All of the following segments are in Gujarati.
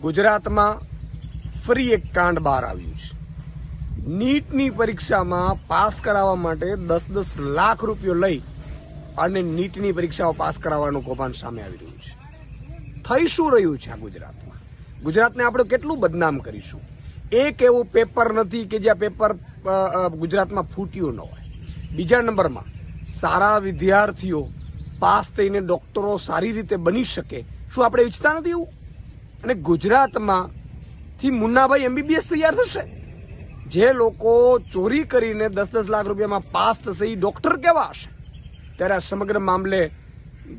ગુજરાતમાં ફરી એક કાંડ બહાર આવ્યું છે. નીટની પરીક્ષામાં પાસ કરાવવા માટે 10-10 લાખ રૂપિયો લઈ અને નીટની પરીક્ષાઓ પાસ કરાવવાનું કૌભાંડ સામે આવી રહ્યું છે. થઈ શું રહ્યું છે આ ગુજરાતમાં? ગુજરાતને આપણે કેટલું બદનામ કરીશું? એક એવું પેપર નથી કે જ્યાં પેપર ગુજરાતમાં ફૂટ્યું ન હોય. બીજા નંબરમાં સારા વિદ્યાર્થીઓ પાસ થઈને ડોક્ટરો સારી રીતે બની શકે, શું આપણે ઈચ્છતા નથી એવું? અને ગુજરાતમાંથી મુન્નાભાઈ MBBS તૈયાર થશે? જે લોકો ચોરી કરીને 10-10 લાખ રૂપિયામાં પાસ થશે એ ડોક્ટર કેવા હશે? ત્યારે આ સમગ્ર મામલે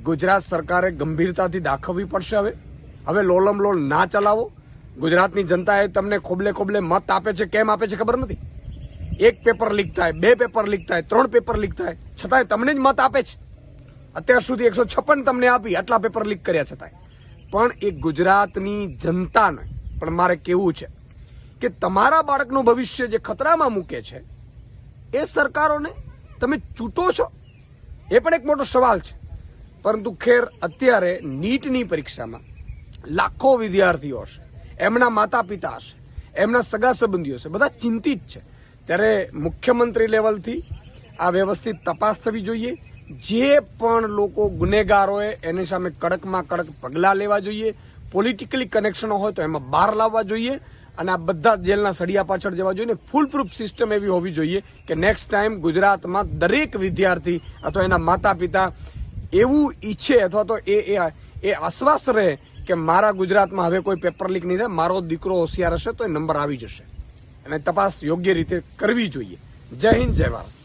ગુજરાત સરકારે ગંભીરતાથી દાખવવી પડશે. હવે લોલમ લોલ ના ચલાવો. ગુજરાતની જનતાએ તમને ખોબલે ખોબલે મત આપે છે. કેમ આપે છે ખબર નથી. એક પેપર લીક થાય, 2 પેપર લીક થાય, 3 પેપર લીક થાય, છતાંય તમને જ મત આપે છે. અત્યાર સુધી 156 તમને આપી, આટલા પેપર લીક કર્યા છતાંય. પણ એ ગુજરાતની જનતાને પણ મારે કહેવું છે કે તમારા બાળકનું ભવિષ્ય જે ખતરામાં મૂકે છે એ સરકારોને તમે ચૂંટો છો, એ પણ એક મોટો સવાલ છે. પરંતુ ખેર, અત્યારે નીટની પરીક્ષામાં લાખો વિદ્યાર્થીઓ હશે, એમના માતા પિતા હશે, એમના સગા સંબંધીઓ હશે, બધા ચિંતિત છે. ત્યારે મુખ્યમંત્રી લેવલથી આ વ્યવસ્થિત તપાસ થવી જોઈએ. જે પણ લોકો ગુનેગાર હોય એની સામે કડકમાં કડક પગલાં લેવા જોઈએ. પોલિટિકલી કનેક્શનો હોય તો એમાં બહાર લાવવા જોઈએ અને આ બધા જેલના સળિયા પાછળ જવા જોઈએ. ફૂલ પ્રૂફ સિસ્ટમ એવી હોવી જોઈએ કે નેક્સ્ટ ટાઈમ ગુજરાતમાં દરેક વિદ્યાર્થી અથવા એના માતા પિતા એવું ઈચ્છે અથવા તો એ આશ્વાસ રહે કે મારા ગુજરાતમાં હવે કોઈ પેપર લીક નહીં થાય, મારો દીકરો હોશિયાર હશે તો એ નંબર આવી જશે. અને તપાસ યોગ્ય રીતે કરવી જોઈએ. જય હિન્દ, જય ભારત.